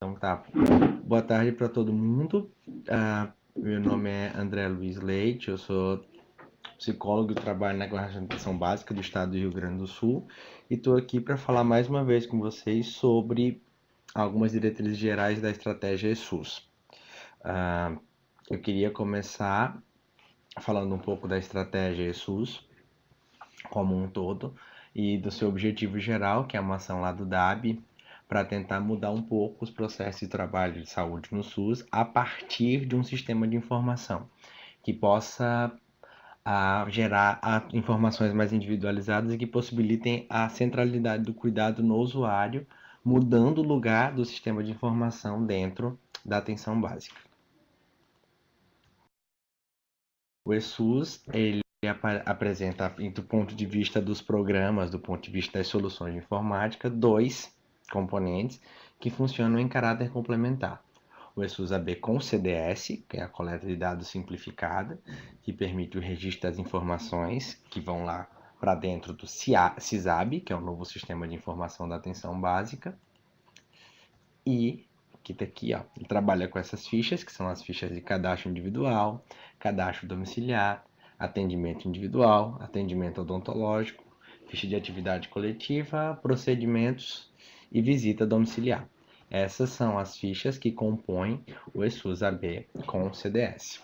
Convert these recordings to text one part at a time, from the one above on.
Então tá. Boa tarde para todo mundo. Meu nome é André Luiz Leite, eu sou psicólogo e trabalho na Guarda de Atenção Básica do Estado do Rio Grande do Sul e estou aqui para falar mais uma vez com vocês sobre algumas diretrizes gerais da estratégia SUS. Eu queria começar falando um pouco da estratégia SUS como um todo e do seu objetivo geral, que é uma ação lá do DAB, para tentar mudar um pouco os processos de trabalho de saúde no SUS a partir de um sistema de informação que possa gerar informações mais individualizadas e que possibilitem a centralidade do cuidado no usuário, mudando o lugar do sistema de informação dentro da atenção básica. O ESUS, ele apresenta, do ponto de vista dos programas, do ponto de vista das soluções de informática, dois componentes que funcionam em caráter complementar. O ESUS AB com CDS, que é a coleta de dados simplificada, que permite o registro das informações que vão lá para dentro do CISAB, que é o novo Sistema de Informação da Atenção Básica, e que está aqui, ó, ele trabalha com essas fichas, que são as fichas de cadastro individual, cadastro domiciliar, atendimento individual, atendimento odontológico, ficha de atividade coletiva, procedimentos e visita domiciliar. Essas são as fichas que compõem o ESUS AB com o CDS.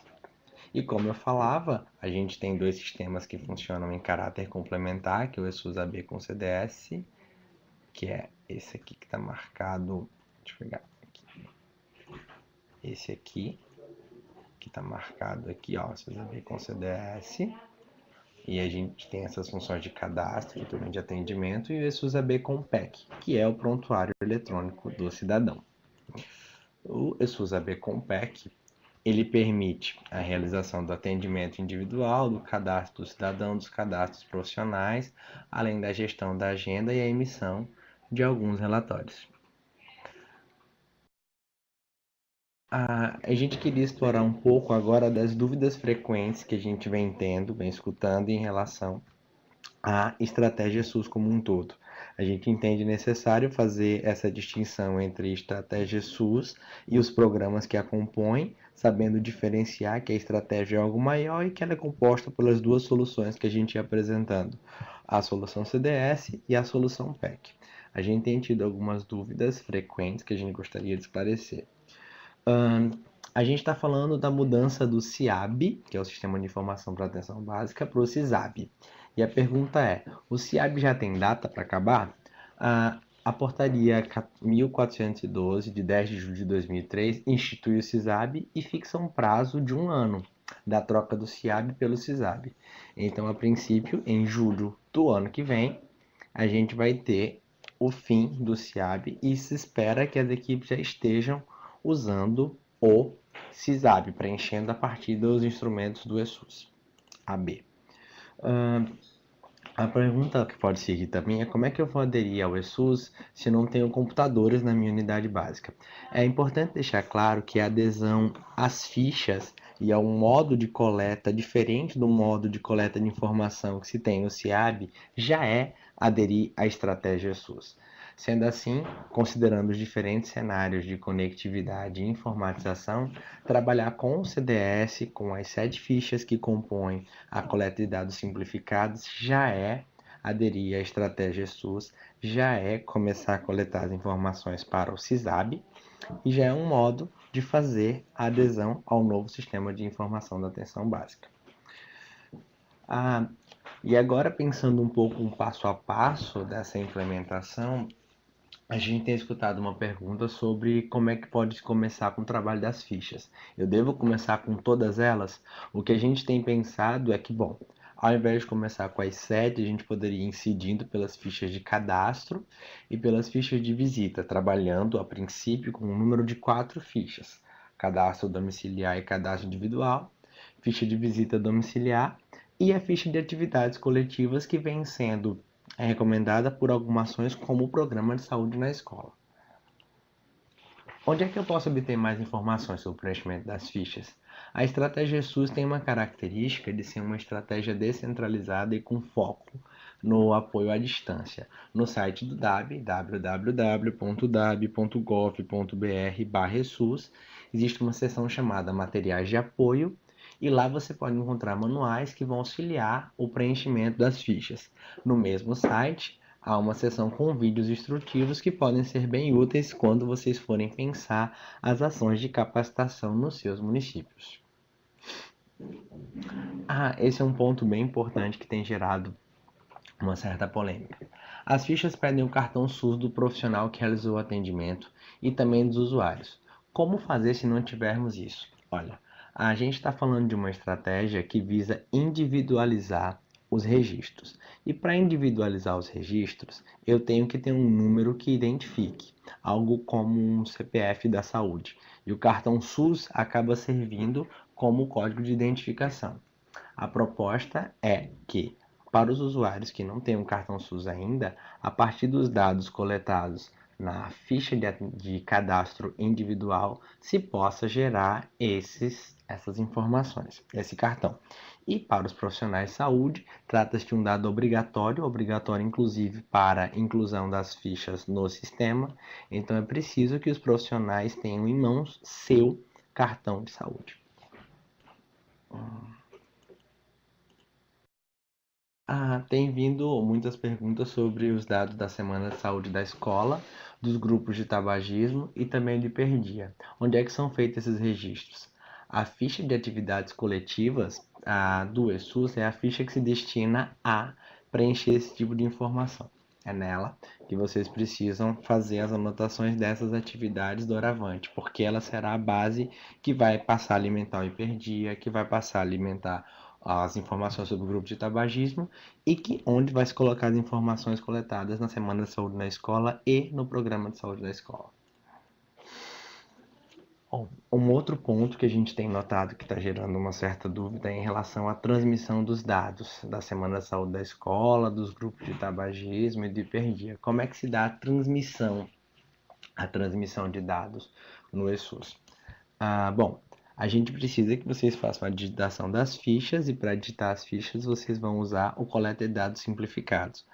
E como eu falava, a gente tem dois sistemas que funcionam em caráter complementar, que é o ESUS AB com CDS, que é esse aqui que está marcado, deixa eu pegar aqui, esse aqui, que está marcado aqui, ó, ESUS AB com CDS, e a gente tem essas funções de cadastro e também de atendimento, e o ESUS AB com PEC, que é o prontuário eletrônico do cidadão. O ESUS AB com PEC, ele permite a realização do atendimento individual, do cadastro do cidadão, dos cadastros profissionais, além da gestão da agenda e a emissão de alguns relatórios. A gente queria explorar um pouco agora das dúvidas frequentes que a gente vem tendo, vem escutando em relação à estratégia SUS como um todo. A gente entende necessário fazer essa distinção entre estratégia SUS e os programas que a compõem, sabendo diferenciar que a estratégia é algo maior e que ela é composta pelas duas soluções que a gente ia apresentando, a solução CDS e a solução PEC. A gente tem tido algumas dúvidas frequentes que a gente gostaria de esclarecer. A gente está falando da mudança do CIAB, que é o Sistema de Informação para Atenção Básica, para o CISAB. E a pergunta é, o CIAB já tem data para acabar? A portaria 1412, de 10 de julho de 2003, institui o CISAB e fixa um prazo de 1 ano da troca do CIAB pelo CISAB. Então, a princípio, em julho do ano que vem, a gente vai ter o fim do CIAB e se espera que as equipes já estejam usando o CISAB, preenchendo a partir dos instrumentos do ESUS AB. A pergunta que pode seguir também é como é que eu vou aderir ao ESUS se não tenho computadores na minha unidade básica? É importante deixar claro que a adesão às fichas e a um modo de coleta diferente do modo de coleta de informação que se tem no CIAB já é aderir à estratégia SUS. Sendo assim, considerando os diferentes cenários de conectividade e informatização, trabalhar com o CDS, com as 7 fichas que compõem a coleta de dados simplificados, já é aderir à estratégia SUS, já é começar a coletar as informações para o CISAB e já é um modo de fazer a adesão ao novo sistema de informação da atenção básica. E agora, pensando um pouco um passo a passo dessa implementação, a gente tem escutado uma pergunta sobre como é que pode começar com o trabalho das fichas. Eu devo começar com todas elas? O que a gente tem pensado é que, bom, ao invés de começar com as 7, a gente poderia ir incidindo pelas fichas de cadastro e pelas fichas de visita, trabalhando a princípio com um número de 4 fichas: cadastro domiciliar e cadastro individual, ficha de visita domiciliar e a ficha de atividades coletivas que vem sendo recomendada por algumas ações como o Programa de Saúde na Escola. Onde é que eu posso obter mais informações sobre o preenchimento das fichas? A estratégia SUS tem uma característica de ser uma estratégia descentralizada e com foco no apoio à distância. No site do DAB, www.dab.gov.br/SUS, existe uma seção chamada Materiais de Apoio, e lá você pode encontrar manuais que vão auxiliar o preenchimento das fichas. No mesmo site, há uma seção com vídeos instrutivos que podem ser bem úteis quando vocês forem pensar as ações de capacitação nos seus municípios. Esse é um ponto bem importante que tem gerado uma certa polêmica. As fichas pedem o cartão SUS do profissional que realizou o atendimento e também dos usuários. Como fazer se não tivermos isso? Olha, a gente está falando de uma estratégia que visa individualizar os registros. E para individualizar os registros, eu tenho que ter um número que identifique, algo como um CPF da saúde. E o cartão SUS acaba servindo como código de identificação. A proposta é que, para os usuários que não têm um cartão SUS ainda, a partir dos dados coletados na ficha de cadastro individual, se possa gerar essas informações, esse cartão. E para os profissionais de saúde, trata-se de um dado obrigatório inclusive para inclusão das fichas no sistema. Então é preciso que os profissionais tenham em mãos seu cartão de saúde. Tem vindo muitas perguntas sobre os dados da Semana de Saúde da escola, dos grupos de tabagismo e também de hiperdia. Onde é que são feitos esses registros? A ficha de atividades coletivas do ESUS é a ficha que se destina a preencher esse tipo de informação. É nela que vocês precisam fazer as anotações dessas atividades doravante, porque ela será a base que vai passar a alimentar o hiperdia, que vai passar a alimentar as informações sobre o grupo de tabagismo e onde vai se colocar as informações coletadas na Semana de Saúde na escola e no Programa de Saúde da escola. Um outro ponto que a gente tem notado que está gerando uma certa dúvida é em relação à transmissão dos dados da Semana de Saúde da escola, dos grupos de tabagismo e de hiperdia. Como é que se dá a transmissão de dados no ESUS? Bom, a gente precisa que vocês façam a digitação das fichas, e para digitar as fichas vocês vão usar o coleta de dados simplificados.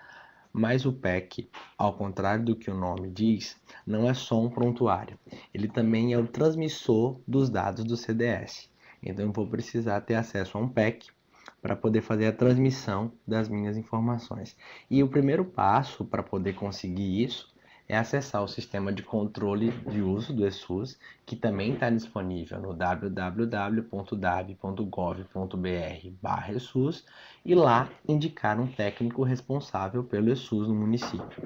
Mas o PEC, ao contrário do que o nome diz, não é só um prontuário. Ele também é o transmissor dos dados do CDS. Então eu vou precisar ter acesso a um PEC para poder fazer a transmissão das minhas informações. E o primeiro passo para poder conseguir isso é acessar o sistema de controle de uso do ESUS, que também está disponível no www.dab.gov.br/ESUS, e lá indicar um técnico responsável pelo ESUS no município.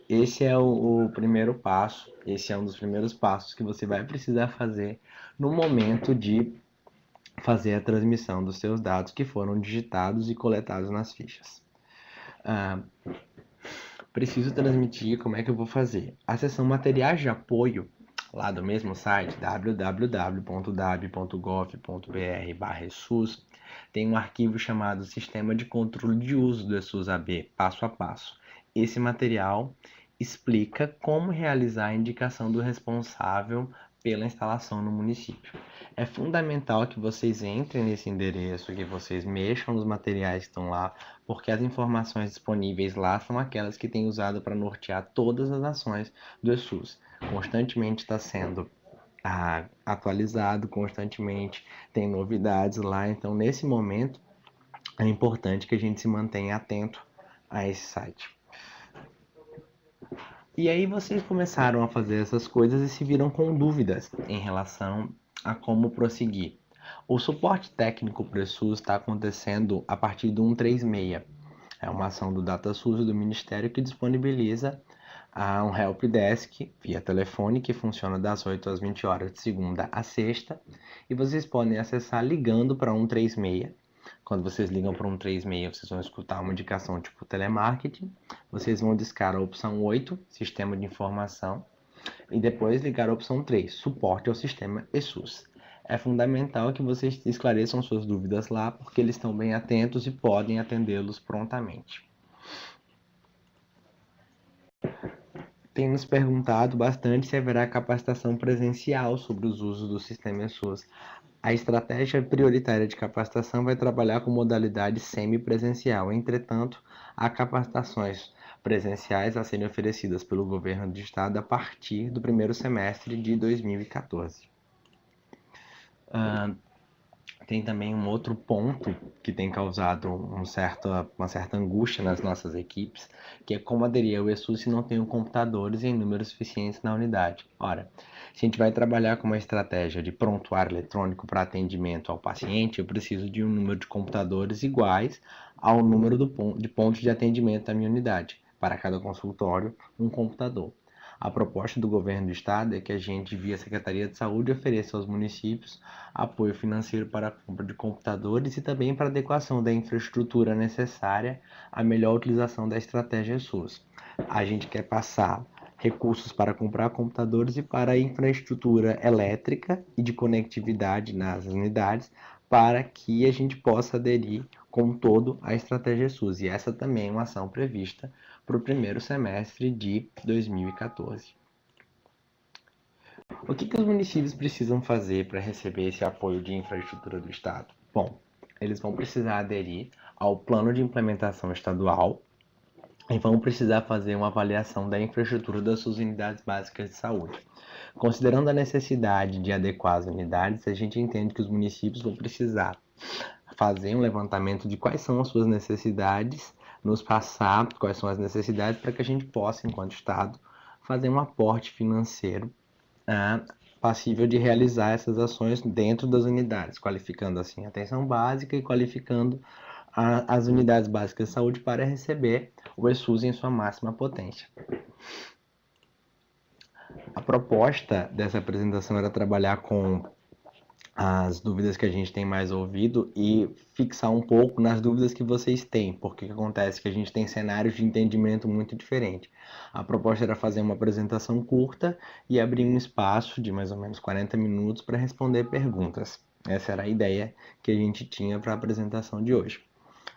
Esse é o primeiro passo, esse é um dos primeiros passos que você vai precisar fazer no momento de fazer a transmissão dos seus dados que foram digitados e coletados nas fichas. Preciso transmitir, como é que eu vou fazer? A seção materiais de apoio, lá do mesmo site, www.dab.gov.br/ESUS, tem um arquivo chamado Sistema de Controle de Uso do ESUS AB, passo a passo. Esse material explica como realizar a indicação do responsável pela instalação no município. É fundamental que vocês entrem nesse endereço, que vocês mexam nos materiais que estão lá, porque as informações disponíveis lá são aquelas que têm usado para nortear todas as ações do ESUS. Constantemente está sendo atualizado, constantemente tem novidades lá, então nesse momento é importante que a gente se mantenha atento a esse site. E aí vocês começaram a fazer essas coisas e se viram com dúvidas em relação a como prosseguir. O suporte técnico para o SUS está acontecendo a partir do 136. É uma ação do DataSUS e do Ministério que disponibiliza um helpdesk via telefone que funciona das 8 às 20 horas de segunda a sexta, e vocês podem acessar ligando para 136. Quando vocês ligam para 136, vocês vão escutar uma indicação tipo telemarketing. Vocês vão discar a opção 8, Sistema de Informação, e depois ligar a opção 3, Suporte ao Sistema ESUS. É fundamental que vocês esclareçam suas dúvidas lá, porque eles estão bem atentos e podem atendê-los prontamente. tem nos perguntado bastante se haverá capacitação presencial sobre os usos do sistema eSUS. A estratégia prioritária de capacitação vai trabalhar com modalidade semipresencial. Entretanto, há capacitações presenciais a serem oferecidas pelo governo do estado a partir do primeiro semestre de 2014. Tem também um outro ponto que tem causado uma certa angústia nas nossas equipes, que é como aderir ao eSUS se não tenho computadores em números suficientes na unidade. Ora, se a gente vai trabalhar com uma estratégia de prontuário eletrônico para atendimento ao paciente, eu preciso de um número de computadores iguais ao número de pontos de atendimento da minha unidade. Para cada consultório, um computador. A proposta do governo do estado é que a gente, via Secretaria de Saúde, ofereça aos municípios apoio financeiro para a compra de computadores e também para a adequação da infraestrutura necessária à melhor utilização da estratégia SUS. A gente quer passar recursos para comprar computadores e para a infraestrutura elétrica e de conectividade nas unidades para que a gente possa aderir com todo à estratégia SUS. E essa também é uma ação prevista para o primeiro semestre de 2014. O que os municípios precisam fazer para receber esse apoio de infraestrutura do Estado? Bom, eles vão precisar aderir ao plano de implementação estadual e vão precisar fazer uma avaliação da infraestrutura das suas unidades básicas de saúde. Considerando a necessidade de adequar as unidades, a gente entende que os municípios vão precisar fazer um levantamento de quais são as suas necessidades, nos passar quais são as necessidades para que a gente possa, enquanto Estado, fazer um aporte financeiro passível de realizar essas ações dentro das unidades, qualificando assim a atenção básica e qualificando as unidades básicas de saúde para receber o eSUS em sua máxima potência. A proposta dessa apresentação era trabalhar com as dúvidas que a gente tem mais ouvido e fixar um pouco nas dúvidas que vocês têm, porque acontece que a gente tem cenários de entendimento muito diferentes. A proposta era fazer uma apresentação curta e abrir um espaço de mais ou menos 40 minutos para responder perguntas. Essa era a ideia que a gente tinha para a apresentação de hoje.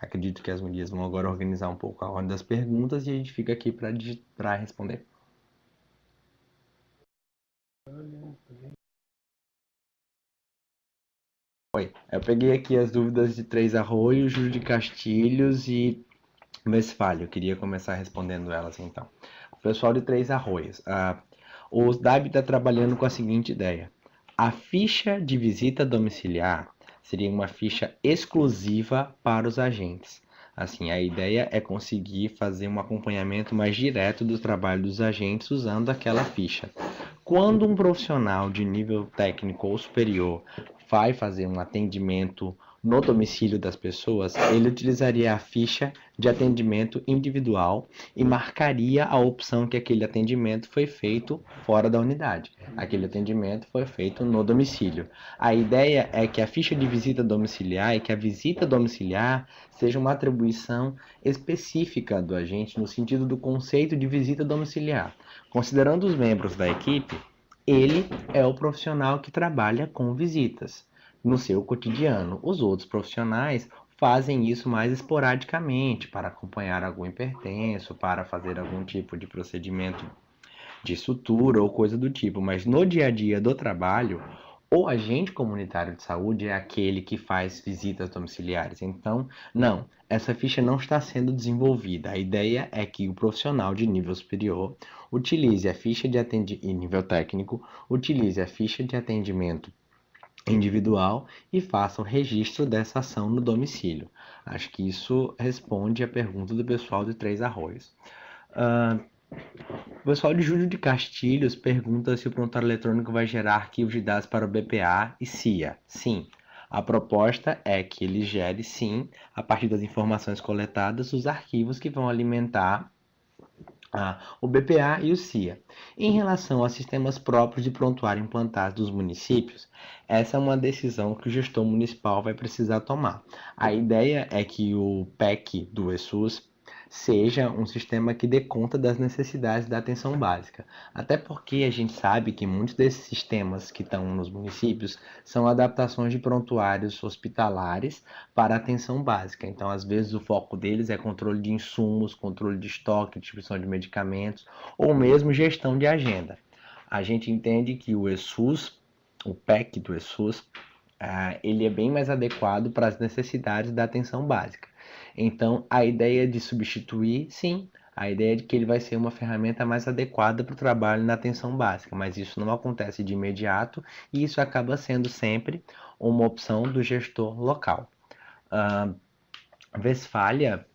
Acredito que as meninas vão agora organizar um pouco a ordem das perguntas e a gente fica aqui para responder. Oi, eu peguei aqui as dúvidas de Três Arroios, Júlio de Castilhos e Westfália. Eu queria começar respondendo elas então. O pessoal de Três Arroios. O DAB está trabalhando com a seguinte ideia. A ficha de visita domiciliar seria uma ficha exclusiva para os agentes. Assim, a ideia é conseguir fazer um acompanhamento mais direto do trabalho dos agentes usando aquela ficha. Quando um profissional de nível técnico ou superior vai fazer um atendimento no domicílio das pessoas, ele utilizaria a ficha de atendimento individual e marcaria a opção que aquele atendimento foi feito fora da unidade. Aquele atendimento foi feito no domicílio. A ideia é que a ficha de visita domiciliar e que a visita domiciliar seja uma atribuição específica do agente no sentido do conceito de visita domiciliar. Considerando os membros da equipe, ele é o profissional que trabalha com visitas no seu cotidiano. Os outros profissionais fazem isso mais esporadicamente, para acompanhar algum hipertenso, para fazer algum tipo de procedimento de sutura ou coisa do tipo. Mas no dia a dia do trabalho, o agente comunitário de saúde é aquele que faz visitas domiciliares. Então, não, essa ficha não está sendo desenvolvida. A ideia é que o profissional de nível superior utilize a ficha de atendimento, em nível técnico, utilize a ficha de atendimento individual e faça o registro dessa ação no domicílio. Acho que isso responde a pergunta do pessoal de Três Arroios. O pessoal de Júlio de Castilhos pergunta se o prontuário eletrônico vai gerar arquivos de dados para o BPA e CIA. Sim, a proposta é que ele gere, sim, a partir das informações coletadas, os arquivos que vão alimentar o BPA e o CIA. Em relação aos sistemas próprios de prontuário implantados dos municípios, essa é uma decisão que o gestor municipal vai precisar tomar. A ideia é que o PEC do eSUS seja um sistema que dê conta das necessidades da atenção básica. Até porque a gente sabe que muitos desses sistemas que estão nos municípios são adaptações de prontuários hospitalares para a atenção básica. Então, às vezes, o foco deles é controle de insumos, controle de estoque, distribuição de medicamentos ou mesmo gestão de agenda. A gente entende que o ESUS, o PEC do ESUS, ele é bem mais adequado para as necessidades da atenção básica. Então, a ideia de substituir, sim, a ideia de que ele vai ser uma ferramenta mais adequada para o trabalho na atenção básica, mas isso não acontece de imediato e isso acaba sendo sempre uma opção do gestor local. Westfália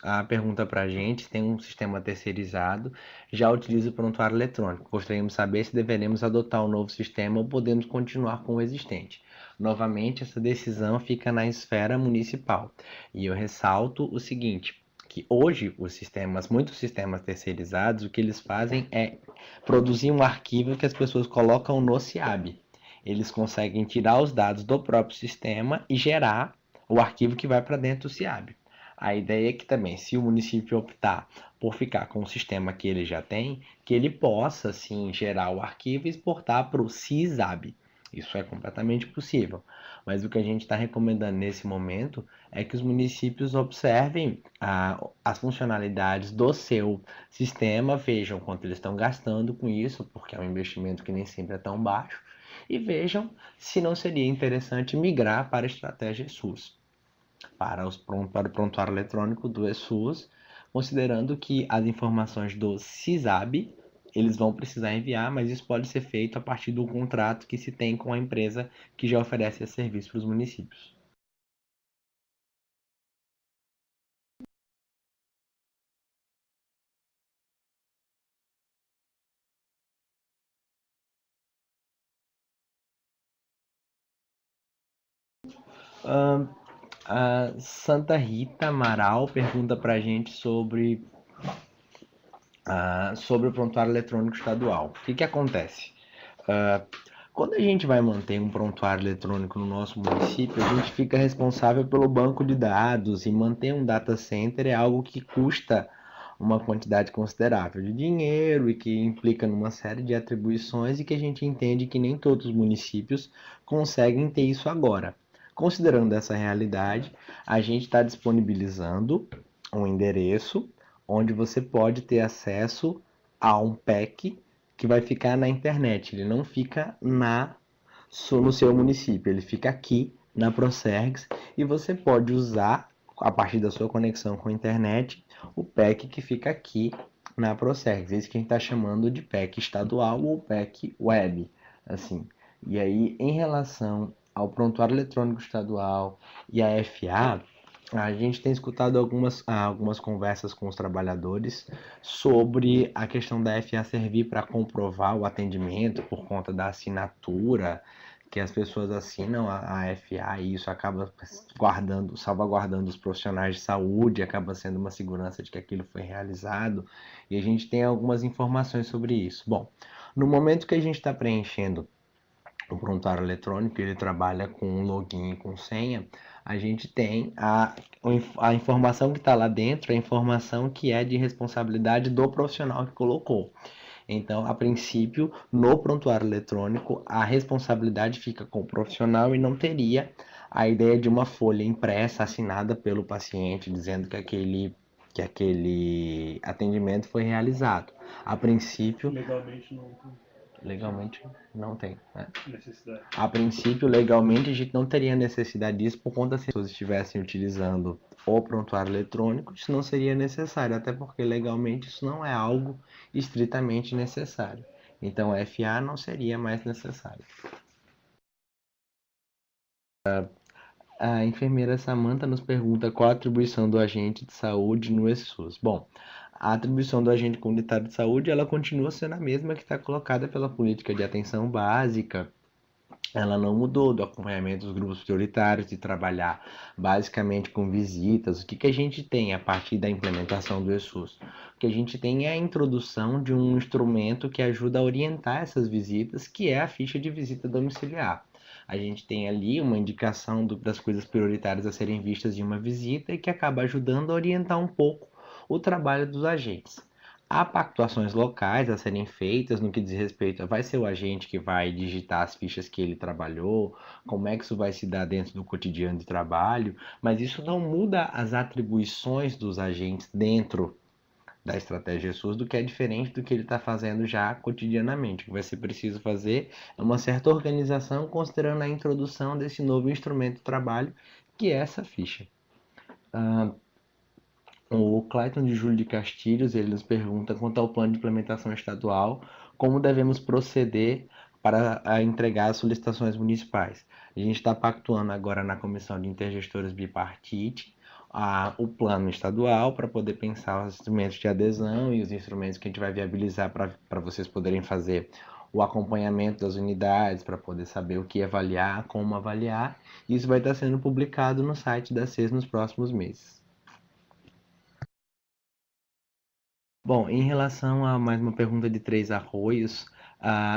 a pergunta para a gente, tem um sistema terceirizado, já utiliza o prontuário eletrônico. Gostaríamos de saber se deveremos adotar um novo sistema ou podemos continuar com o existente. Novamente, essa decisão fica na esfera municipal. E eu ressalto o seguinte, que hoje muitos sistemas terceirizados, o que eles fazem é produzir um arquivo que as pessoas colocam no SIAB. Eles conseguem tirar os dados do próprio sistema e gerar o arquivo que vai para dentro do SIAB. A ideia é que também, se o município optar por ficar com o sistema que ele já tem, que ele possa, sim, gerar o arquivo e exportar para o CISAB. Isso é completamente possível. Mas o que a gente está recomendando nesse momento é que os municípios observem as funcionalidades do seu sistema, vejam quanto eles estão gastando com isso, porque é um investimento que nem sempre é tão baixo, e vejam se não seria interessante migrar para a estratégia SUS para o prontuário eletrônico do ESUS, considerando que as informações do CISAB eles vão precisar enviar, mas isso pode ser feito a partir do contrato que se tem com a empresa que já oferece esse serviço para os municípios. A Santa Rita Amaral pergunta para a gente sobre o prontuário eletrônico estadual. O que acontece? Quando a gente vai manter um prontuário eletrônico no nosso município, a gente fica responsável pelo banco de dados e manter um data center é algo que custa uma quantidade considerável de dinheiro e que implica numa série de atribuições e que a gente entende que nem todos os municípios conseguem ter isso agora. Considerando essa realidade, a gente está disponibilizando um endereço onde você pode ter acesso a um PEC que vai ficar na internet, ele não fica no seu município, ele fica aqui na Procergs e você pode usar, a partir da sua conexão com a internet, o PEC que fica aqui na Procergs. Esse que a gente está chamando de PEC estadual ou PEC web. Assim. E aí, em relação ao prontuário eletrônico estadual e a FA, a gente tem escutado algumas conversas com os trabalhadores sobre a questão da FA servir para comprovar o atendimento por conta da assinatura que as pessoas assinam a FA e isso acaba salvaguardando os profissionais de saúde, acaba sendo uma segurança de que aquilo foi realizado e a gente tem algumas informações sobre isso. Bom, no momento que a gente está preenchendo o prontuário eletrônico, ele trabalha com login e com senha, a gente tem a informação que está lá dentro, a informação que é de responsabilidade do profissional que colocou. Então, a princípio, no prontuário eletrônico, a responsabilidade fica com o profissional e não teria a ideia de uma folha impressa assinada pelo paciente dizendo que aquele atendimento foi realizado. A princípio, legalmente não tem, né? Necessidade. A princípio, legalmente, a gente não teria necessidade disso por conta se as pessoas estivessem utilizando o prontuário eletrônico, isso não seria necessário, até porque legalmente isso não é algo estritamente necessário. Então, a FA não seria mais necessário. A enfermeira Samantha nos pergunta qual a atribuição do agente de saúde no ESUS. Bom, a atribuição do agente comunitário de saúde ela continua sendo a mesma que está colocada pela política de atenção básica. Ela não mudou do acompanhamento dos grupos prioritários, de trabalhar basicamente com visitas. O que a gente tem a partir da implementação do ESUS? O que a gente tem é a introdução de um instrumento que ajuda a orientar essas visitas, que é a ficha de visita domiciliar. A gente tem ali uma indicação das coisas prioritárias a serem vistas em uma visita e que acaba ajudando a orientar um pouco o trabalho dos agentes. Há pactuações locais a serem feitas no que diz respeito a vai ser o agente que vai digitar as fichas que ele trabalhou, como é que isso vai se dar dentro do cotidiano de trabalho, mas isso não muda as atribuições dos agentes dentro da estratégia SUS, do que é diferente do que ele está fazendo já cotidianamente. O que vai ser preciso fazer é uma certa organização considerando a introdução desse novo instrumento de trabalho, que é essa ficha. O Clayton de Júlio de Castilhos, ele nos pergunta quanto ao plano de implementação estadual, como devemos proceder para entregar as solicitações municipais. A gente está pactuando agora na Comissão de Intergestores Bipartite o plano estadual para poder pensar os instrumentos de adesão e os instrumentos que a gente vai viabilizar para vocês poderem fazer o acompanhamento das unidades, para poder saber o que avaliar, como avaliar. Isso vai estar sendo publicado no site da CES nos próximos meses. Bom, em relação a mais uma pergunta de Três Arroios,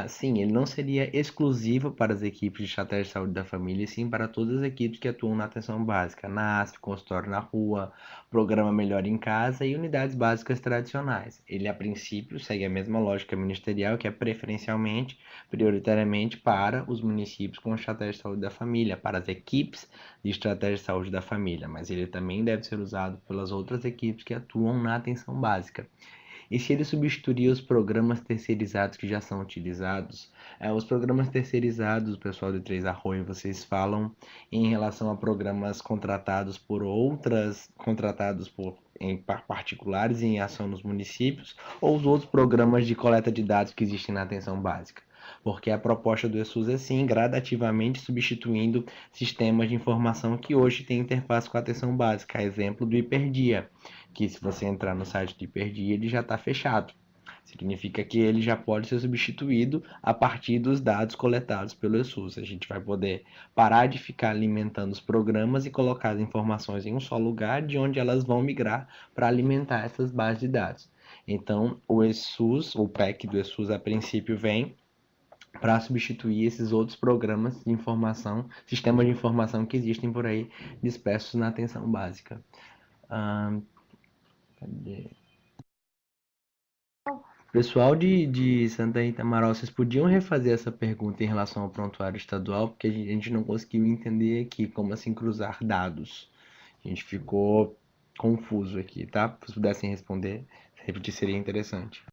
sim, ele não seria exclusivo para as equipes de estratégia de saúde da família, e sim para todas as equipes que atuam na atenção básica, NASP, consultório na rua, programa Melhor em Casa e unidades básicas tradicionais. Ele, a princípio, segue a mesma lógica ministerial, que é preferencialmente, prioritariamente para os municípios com estratégia de saúde da família, para as equipes de estratégia de saúde da família, mas ele também deve ser usado pelas outras equipes que atuam na atenção básica. E se ele substituir os programas terceirizados que já são utilizados, os programas terceirizados, pessoal de Três Arroios, vocês falam em relação a programas contratados por outras, contratados por em particulares em ação nos municípios, ou os outros programas de coleta de dados que existem na atenção básica? Porque a proposta do ESUS é sim gradativamente substituindo sistemas de informação que hoje têm interface com a atenção básica, a exemplo do Hiperdia, que se você entrar no site do Hiperdia, ele já está fechado. Significa que ele já pode ser substituído a partir dos dados coletados pelo ESUS. A gente vai poder parar de ficar alimentando os programas e colocar as informações em um só lugar, de onde elas vão migrar para alimentar essas bases de dados. Então, o ESUS, o PEC do ESUS, a princípio vem para substituir esses outros programas de informação, sistemas de informação que existem por aí dispersos na atenção básica. Cadê? Pessoal de Santa Rita Amaral, vocês podiam refazer essa pergunta em relação ao prontuário estadual, porque a gente não conseguiu entender aqui como assim cruzar dados. A gente ficou confuso aqui, tá? Se vocês pudessem responder, repetir seria interessante.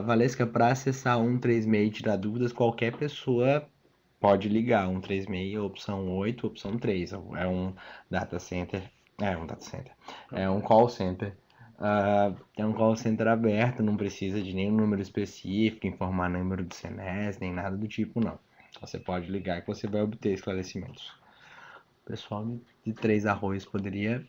Valesca, para acessar 136 e tirar dúvidas, qualquer pessoa pode ligar. 136, opção 8, opção 3. É um data center. É um data center. É um call center. É um call center aberto, não precisa de nenhum número específico, informar número de CNES, nem nada do tipo, não. Você pode ligar que você vai obter esclarecimentos. O pessoal de Três Arroios poderia.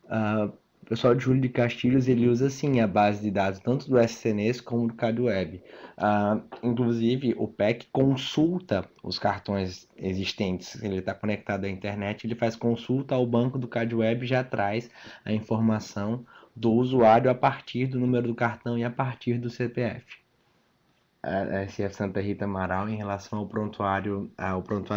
O pessoal de Júlio de Castilhos, ele usa sim a base de dados tanto do SCNES como do CadWeb. Inclusive, o PEC consulta os cartões existentes. Se ele está conectado à internet, ele faz consulta ao banco do CadWeb e já traz a informação do usuário a partir do número do cartão e a partir do CPF. A SF Santa Rita Amaral em relação ao prontuário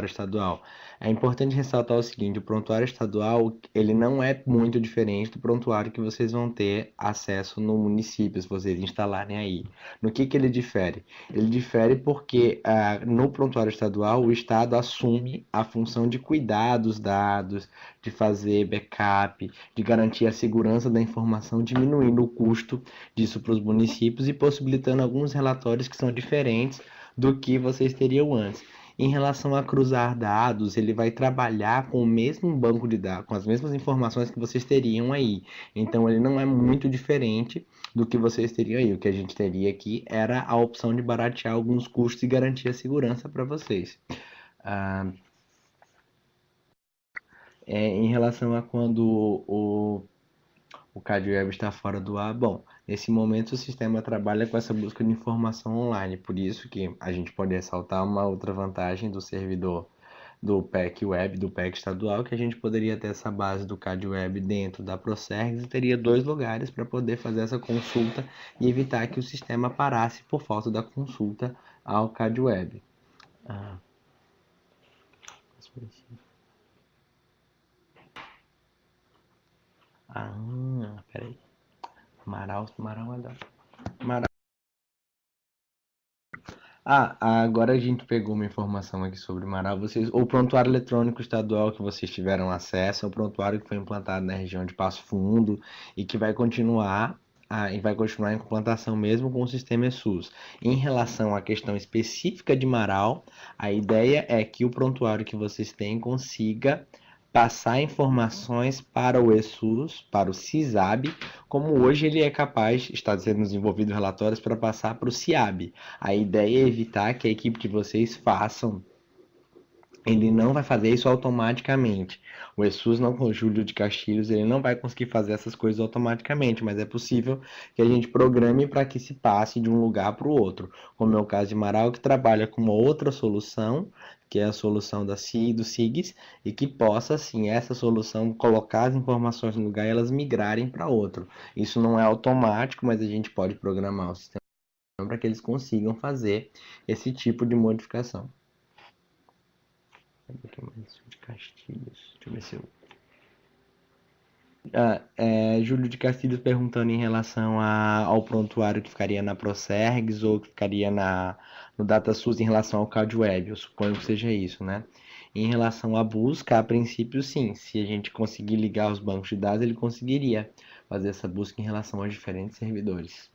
estadual. É importante ressaltar o seguinte: o prontuário estadual ele não é muito diferente do prontuário que vocês vão ter acesso no município, se vocês instalarem aí. No que ele difere? Ele difere porque no prontuário estadual o Estado assume a função de cuidar dos dados, de fazer backup, de garantir a segurança da informação, diminuindo o custo disso para os municípios e possibilitando alguns relatórios que são diferentes do que vocês teriam antes. Em relação a cruzar dados, ele vai trabalhar com o mesmo banco de dados, com as mesmas informações que vocês teriam aí. Então, ele não é muito diferente do que vocês teriam aí. O que a gente teria aqui era a opção de baratear alguns custos e garantir a segurança para vocês. Em relação a quando o CadWeb está fora do ar, bom, nesse momento o sistema trabalha com essa busca de informação online, por isso que a gente pode ressaltar uma outra vantagem do servidor do PEC Web, do PEC estadual, que a gente poderia ter essa base do CadWeb dentro da Procergs e teria dois lugares para poder fazer essa consulta e evitar que o sistema parasse por falta da consulta ao CadWeb. Peraí. Amaral é da... Amaral. Agora a gente pegou uma informação aqui sobre o Amaral. O prontuário eletrônico estadual que vocês tiveram acesso é o prontuário que foi implantado na região de Passo Fundo e que vai continuar em implantação mesmo com o sistema ESUS. Em relação à questão específica de Marau, a ideia é que o prontuário que vocês têm consiga passar informações para o ESUS, para o CISAB, como hoje ele é capaz, está sendo desenvolvido relatórios para passar para o CIAB. A ideia é evitar que a equipe de vocês façam. Ele não vai fazer isso automaticamente. O ESUS, não com o Júlio de Castilhos, ele não vai conseguir fazer essas coisas automaticamente, mas é possível que a gente programe para que se passe de um lugar para o outro. Como é o caso de Marau, que trabalha com uma outra solução, que é a solução do SIGS, e que possa, sim, essa solução colocar as informações no lugar e elas migrarem para outro. Isso não é automático, mas a gente pode programar o sistema para que eles consigam fazer esse tipo de modificação. De Castilhos. Deixa eu ver se eu. Júlio de Castilhos perguntando em relação ao prontuário que ficaria na Procergs ou que ficaria no DataSUS em relação ao CloudWeb. Eu suponho que seja isso, né? Em relação à busca, a princípio, sim. Se a gente conseguir ligar os bancos de dados, ele conseguiria fazer essa busca em relação aos diferentes servidores.